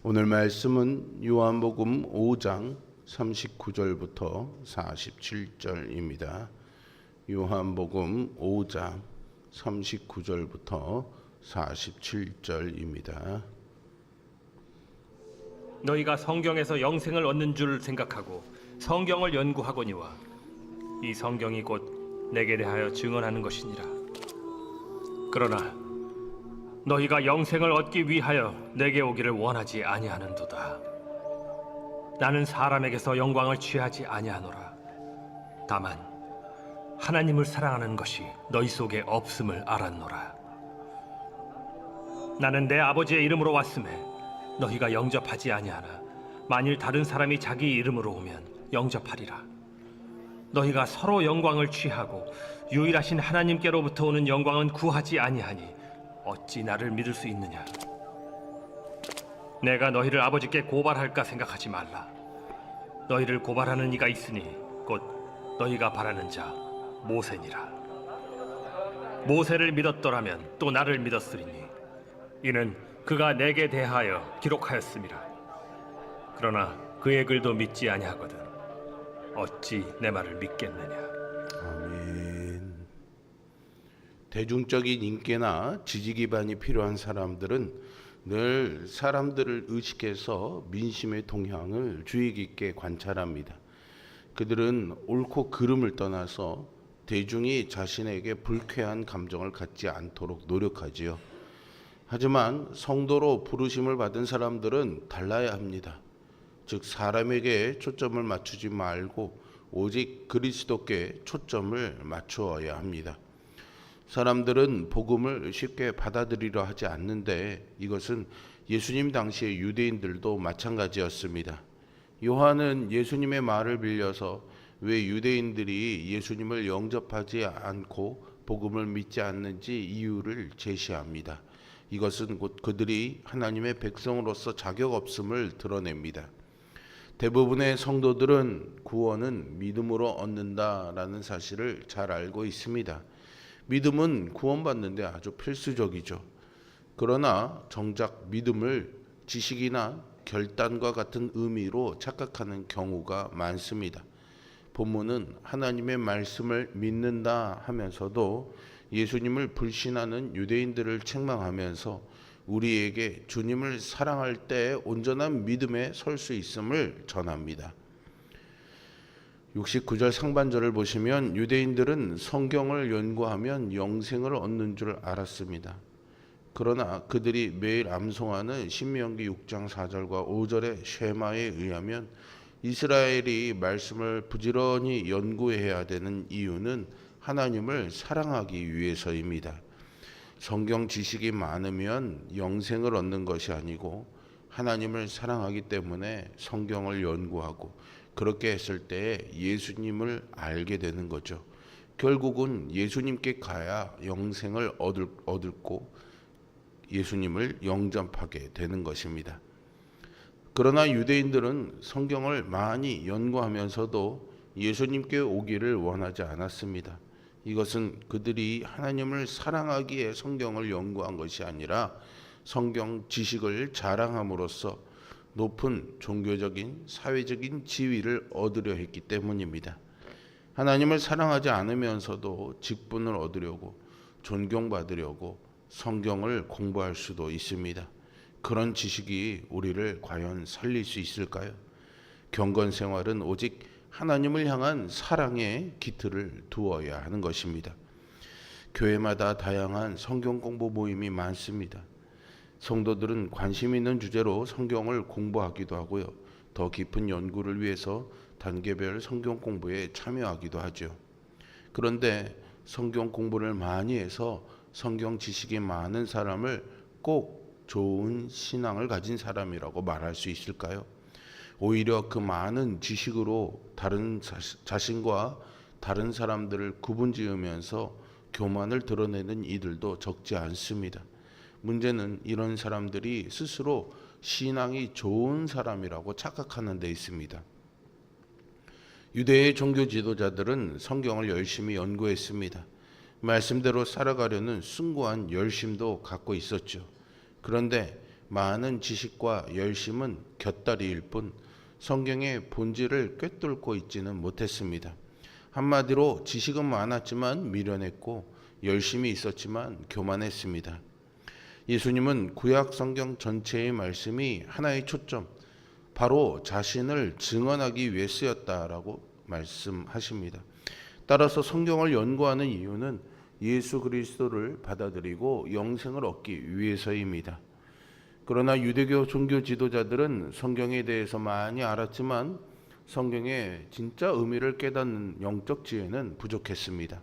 오늘 말씀은 요한복음 5장 39절부터 47절입니다. 요한복음 5장 39절부터 47절입니다. 너희가 성경에서 영생을 얻는 줄 생각하고 성경을 연구하거니와 이 성경이 곧 내게 대하여 증언하는 것이니라. 그러나 너희가 영생을 얻기 위하여 내게 오기를 원하지 아니하는도다. 나는 사람에게서 영광을 취하지 아니하노라. 다만 하나님을 사랑하는 것이 너희 속에 없음을 알았노라. 나는 내 아버지의 이름으로 왔음에 너희가 영접하지 아니하나 만일 다른 사람이 자기 이름으로 오면 영접하리라. 너희가 서로 영광을 취하고 유일하신 하나님께로부터 오는 영광은 구하지 아니하니 어찌 나를 믿을 수 있느냐? 내가 너희를 아버지께 고발할까 생각하지 말라. 너희를 고발하는 이가 있으니 곧 너희가 바라는 자 모세니라. 모세를 믿었더라면 또 나를 믿었으리니 이는 그가 내게 대하여 기록하였음이라. 그러나 그의 글도 믿지 아니하거든 어찌 내 말을 믿겠느냐? 아멘. 대중적인 인기나 지지 기반이 필요한 사람들은 늘 사람들을 의식해서 민심의 동향을 주의 깊게 관찰합니다. 그들은 옳고 그름을 떠나서 대중이 자신에게 불쾌한 감정을 갖지 않도록 노력하지요. 하지만 성도로 부르심을 받은 사람들은 달라야 합니다. 즉 사람에게 초점을 맞추지 말고 오직 그리스도께 초점을 맞추어야 합니다. 사람들은 복음을 쉽게 받아들이려 하지 않는데 이것은 예수님 당시의 유대인들도 마찬가지였습니다. 요한은 예수님의 말을 빌려서 왜 유대인들이 예수님을 영접하지 않고 복음을 믿지 않는지 이유를 제시합니다. 이것은 곧 그들이 하나님의 백성으로서 자격 없음을 드러냅니다. 대부분의 성도들은 구원은 믿음으로 얻는다라는 사실을 잘 알고 있습니다. 믿음은 구원받는데 아주 필수적이죠. 그러나 정작 믿음을 지식이나 결단과 같은 의미로 착각하는 경우가 많습니다. 본문은 하나님의 말씀을 믿는다 하면서도 예수님을 불신하는 유대인들을 책망하면서 우리에게 주님을 사랑할 때 온전한 믿음에 설 수 있음을 전합니다. 69절 상반절을 보시면 유대인들은 성경을 연구하면 영생을 얻는 줄 알았습니다. 그러나 그들이 매일 암송하는 신명기 6장 4절과 5절의 쉐마에 의하면 이스라엘이 말씀을 부지런히 연구해야 되는 이유는 하나님을 사랑하기 위해서입니다. 성경 지식이 많으면 영생을 얻는 것이 아니고 하나님을 사랑하기 때문에 성경을 연구하고 그렇게 했을 때 예수님을 알게 되는 거죠. 결국은 예수님께 가야 영생을 얻고 예수님을 영접하게 되는 것입니다. 그러나 유대인들은 성경을 많이 연구하면서도 예수님께 오기를 원하지 않았습니다. 이것은 그들이 하나님을 사랑하기에 성경을 연구한 것이 아니라 성경 지식을 자랑함으로써 높은 종교적인 사회적인 지위를 얻으려 했기 때문입니다. 하나님을 사랑하지 않으면서도 직분을 얻으려고 존경받으려고 성경을 공부할 수도 있습니다. 그런 지식이 우리를 과연 살릴 수 있을까요? 경건 생활은 오직 하나님을 향한 사랑의 기틀을 두어야 하는 것입니다. 교회마다 다양한 성경 공부 모임이 많습니다. 성도들은 관심 있는 주제로 성경을 공부하기도 하고요. 더 깊은 연구를 위해서 단계별 성경 공부에 참여하기도 하죠. 그런데 성경 공부를 많이 해서 성경 지식이 많은 사람을 꼭 좋은 신앙을 가진 사람이라고 말할 수 있을까요? 오히려 그 많은 지식으로 다른 자신과 다른 사람들을 구분지으면서 교만을 드러내는 이들도 적지 않습니다. 문제는 이런 사람들이 스스로 신앙이 좋은 사람이라고 착각하는 데 있습니다. 유대의 종교 지도자들은 성경을 열심히 연구했습니다. 말씀대로 살아가려는 숭고한 열심도 갖고 있었죠. 그런데 많은 지식과 열심은 곁다리일 뿐 성경의 본질을 꿰뚫고 있지는 못했습니다. 한마디로 지식은 많았지만 미련했고 열심이 있었지만 교만했습니다. 예수님은 구약 성경 전체의 말씀이 하나의 초점, 바로 자신을 증언하기 위해 쓰였다라고 말씀하십니다. 따라서 성경을 연구하는 이유는 예수 그리스도를 받아들이고 영생을 얻기 위해서입니다. 그러나 유대교 종교 지도자들은 성경에 대해서 많이 알았지만 성경의 진짜 의미를 깨닫는 영적 지혜는 부족했습니다.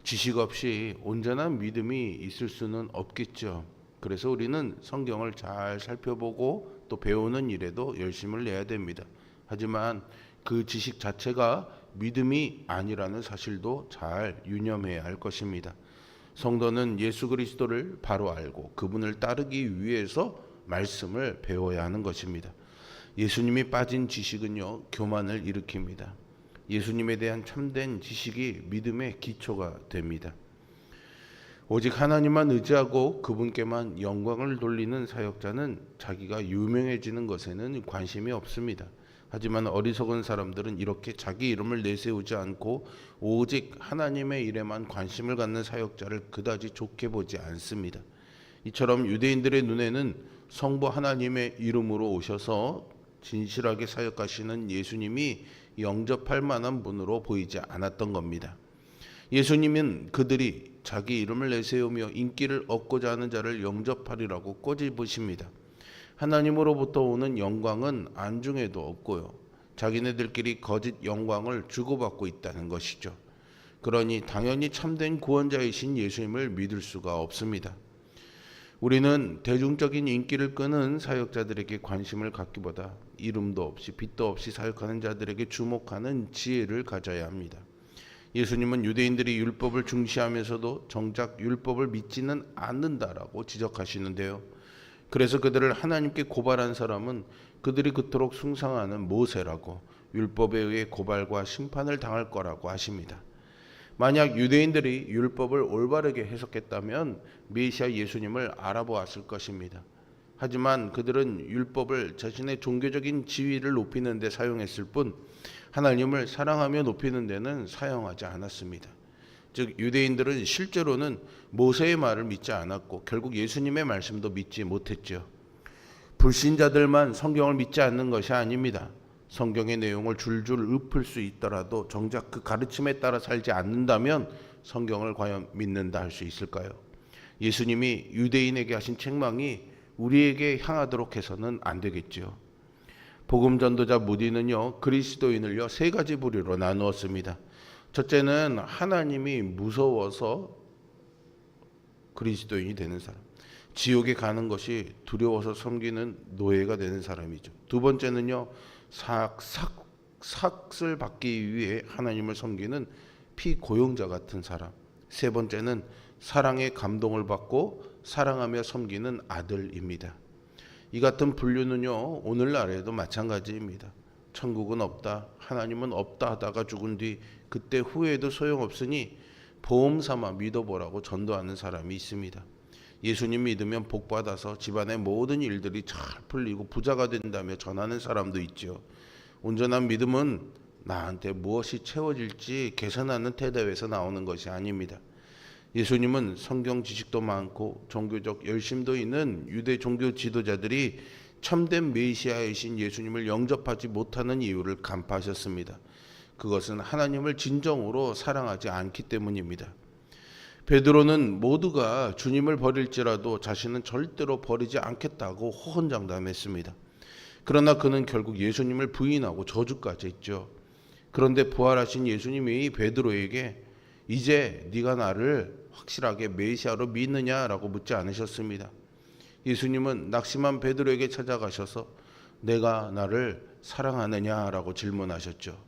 지식 없이 온전한 믿음이 있을 수는 없겠죠. 그래서 우리는 성경을 잘 살펴보고 또 배우는 일에도 열심을 내야 됩니다. 하지만 그 지식 자체가 믿음이 아니라는 사실도 잘 유념해야 할 것입니다. 성도는 예수 그리스도를 바로 알고 그분을 따르기 위해서 말씀을 배워야 하는 것입니다. 예수님이 빠진 지식은요, 교만을 일으킵니다. 예수님에 대한 참된 지식이 믿음의 기초가 됩니다. 오직 하나님만 의지하고 그분께만 영광을 돌리는 사역자는 자기가 유명해지는 것에는 관심이 없습니다. 하지만 어리석은 사람들은 이렇게 자기 이름을 내세우지 않고 오직 하나님의 일에만 관심을 갖는 사역자를 그다지 좋게 보지 않습니다. 이처럼 유대인들의 눈에는 성부 하나님의 이름으로 오셔서 진실하게 사역하시는 예수님이 영접할 만한 분으로 보이지 않았던 겁니다. 예수님은 그들이 자기 이름을 내세우며 인기를 얻고자 하는 자를 영접하리라고 꼬집으십니다. 하나님으로부터 오는 영광은 안중에도 없고요. 자기네들끼리 거짓 영광을 주고받고 있다는 것이죠. 그러니 당연히 참된 구원자이신 예수님을 믿을 수가 없습니다. 우리는 대중적인 인기를 끄는 사역자들에게 관심을 갖기보다 이름도 없이 빛도 없이 사역하는 자들에게 주목하는 지혜를 가져야 합니다. 예수님은 유대인들이 율법을 중시하면서도 정작 율법을 믿지는 않는다라고 지적하시는데요. 그래서 그들을 하나님께 고발한 사람은 그들이 그토록 숭상하는 모세라고 율법에 의해 고발과 심판을 당할 거라고 하십니다. 만약 유대인들이 율법을 올바르게 해석했다면 메시아 예수님을 알아보았을 것입니다. 하지만 그들은 율법을 자신의 종교적인 지위를 높이는 데 사용했을 뿐 하나님을 사랑하며 높이는 데는 사용하지 않았습니다. 즉 유대인들은 실제로는 모세의 말을 믿지 않았고 결국 예수님의 말씀도 믿지 못했죠. 불신자들만 성경을 믿지 않는 것이 아닙니다. 성경의 내용을 줄줄 읊을 수 있더라도 정작 그 가르침에 따라 살지 않는다면 성경을 과연 믿는다 할 수 있을까요? 예수님이 유대인에게 하신 책망이 우리에게 향하도록 해서는 안 되겠지요. 복음 전도자 무디는요, 그리스도인을요 세 가지 부류로 나누었습니다. 첫째는 하나님이 무서워서 그리스도인이 되는 사람, 지옥에 가는 것이 두려워서 섬기는 노예가 되는 사람이죠. 두 번째는요, 삭을 받기 위해 하나님을 섬기는 피고용자 같은 사람. 세 번째는 사랑의 감동을 받고 사랑하며 섬기는 아들입니다. 이 같은 분류는요, 오늘날에도 마찬가지입니다. 천국은 없다, 하나님은 없다 하다가 죽은 뒤 그때 후회해도 소용없으니 보험 삼아 믿어보라고 전도하는 사람이 있습니다. 예수님 믿으면 복받아서 집안의 모든 일들이 잘 풀리고 부자가 된다며 전하는 사람도 있죠. 온전한 믿음은 나한테 무엇이 채워질지 계산하는 태도에서 나오는 것이 아닙니다. 예수님은 성경 지식도 많고 종교적 열심도 있는 유대 종교 지도자들이 참된 메시아이신 예수님을 영접하지 못하는 이유를 간파하셨습니다. 그것은 하나님을 진정으로 사랑하지 않기 때문입니다. 베드로는 모두가 주님을 버릴지라도 자신은 절대로 버리지 않겠다고 호언장담했습니다. 그러나 그는 결국 예수님을 부인하고 저주까지 했죠. 그런데 부활하신 예수님이 베드로에게 이제 네가 나를 확실하게 메시아로 믿느냐라고 묻지 않으셨습니다. 예수님은 낙심한 베드로에게 찾아가셔서 내가 나를 사랑하느냐라고 질문하셨죠.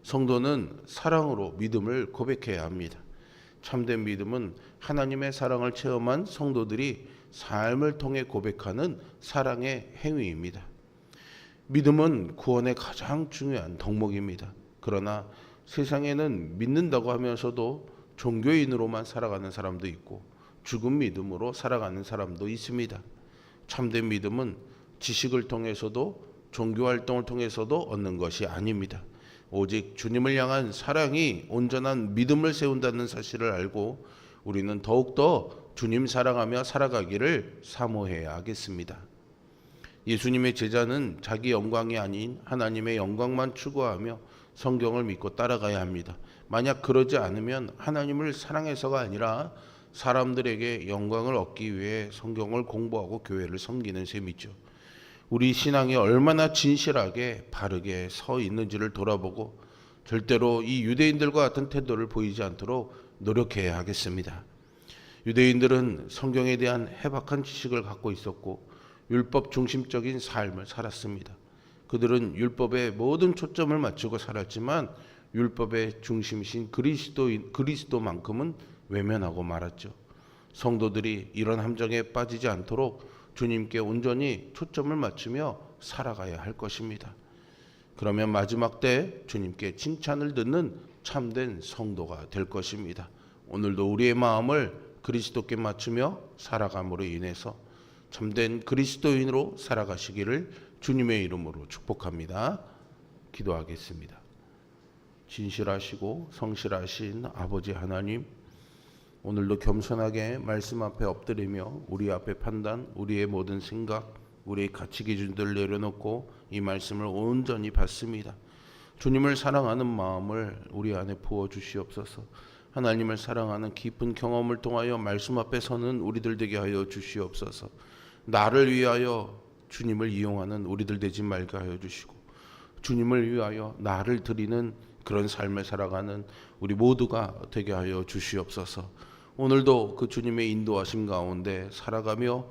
성도는 사랑으로 믿음을 고백해야 합니다. 참된 믿음은 하나님의 사랑을 체험한 성도들이 삶을 통해 고백하는 사랑의 행위입니다. 믿음은 구원의 가장 중요한 덕목입니다. 그러나 세상에는 믿는다고 하면서도 종교인으로만 살아가는 사람도 있고 죽은 믿음으로 살아가는 사람도 있습니다. 참된 믿음은 지식을 통해서도 종교 활동을 통해서도 얻는 것이 아닙니다. 오직 주님을 향한 사랑이 온전한 믿음을 세운다는 사실을 알고 우리는 더욱더 주님 사랑하며 살아가기를 사모해야 하겠습니다. 예수님의 제자는 자기 영광이 아닌 하나님의 영광만 추구하며 성경을 믿고 따라가야 합니다. 만약 그러지 않으면 하나님을 사랑해서가 아니라 사람들에게 영광을 얻기 위해 성경을 공부하고 교회를 섬기는 셈이죠. 우리 신앙이 얼마나 진실하게 바르게 서 있는지를 돌아보고 절대로 이 유대인들과 같은 태도를 보이지 않도록 노력해야 하겠습니다. 유대인들은 성경에 대한 해박한 지식을 갖고 있었고 율법 중심적인 삶을 살았습니다. 그들은 율법에 모든 초점을 맞추고 살았지만 율법의 중심이신 그리스도만큼은 외면하고 말았죠. 성도들이 이런 함정에 빠지지 않도록 주님께 온전히 초점을 맞추며 살아가야 할 것입니다. 그러면 마지막 때 주님께 칭찬을 듣는 참된 성도가 될 것입니다. 오늘도 우리의 마음을 그리스도께 맞추며 살아감으로 인해서 참된 그리스도인으로 살아가시기를 주님의 이름으로 축복합니다. 기도하겠습니다. 진실하시고 성실하신 아버지 하나님, 오늘도 겸손하게 말씀 앞에 엎드리며 우리 앞에 판단, 우리의 모든 생각, 우리의 가치 기준들을 내려놓고 이 말씀을 온전히 받습니다. 주님을 사랑하는 마음을 우리 안에 부어 주시옵소서. 하나님을 사랑하는 깊은 경험을 통하여 말씀 앞에 서는 우리들 되게 하여 주시옵소서. 나를 위하여 주님을 이용하는 우리들 되지 말게 하여 주시고 주님을 위하여 나를 드리는 그런 삶을 살아가는 우리 모두가 되게 하여 주시옵소서. 오늘도 그 주님의 인도하심 가운데 살아가며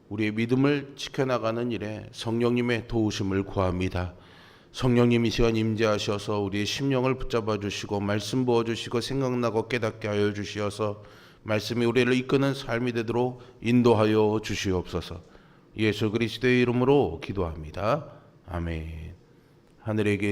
우리의 믿음을 지켜나가는 일에 성령님의 도우심을 구합니다. 성령님 이 시간 임재하셔서 우리의 심령을 붙잡아 주시고 말씀 부어주시고 생각나고 깨닫게 하여 주시어서 말씀이 우리를 이끄는 삶이 되도록 인도하여 주시옵소서. 예수 그리스도의 이름으로 기도합니다. 아멘. 하늘에 계신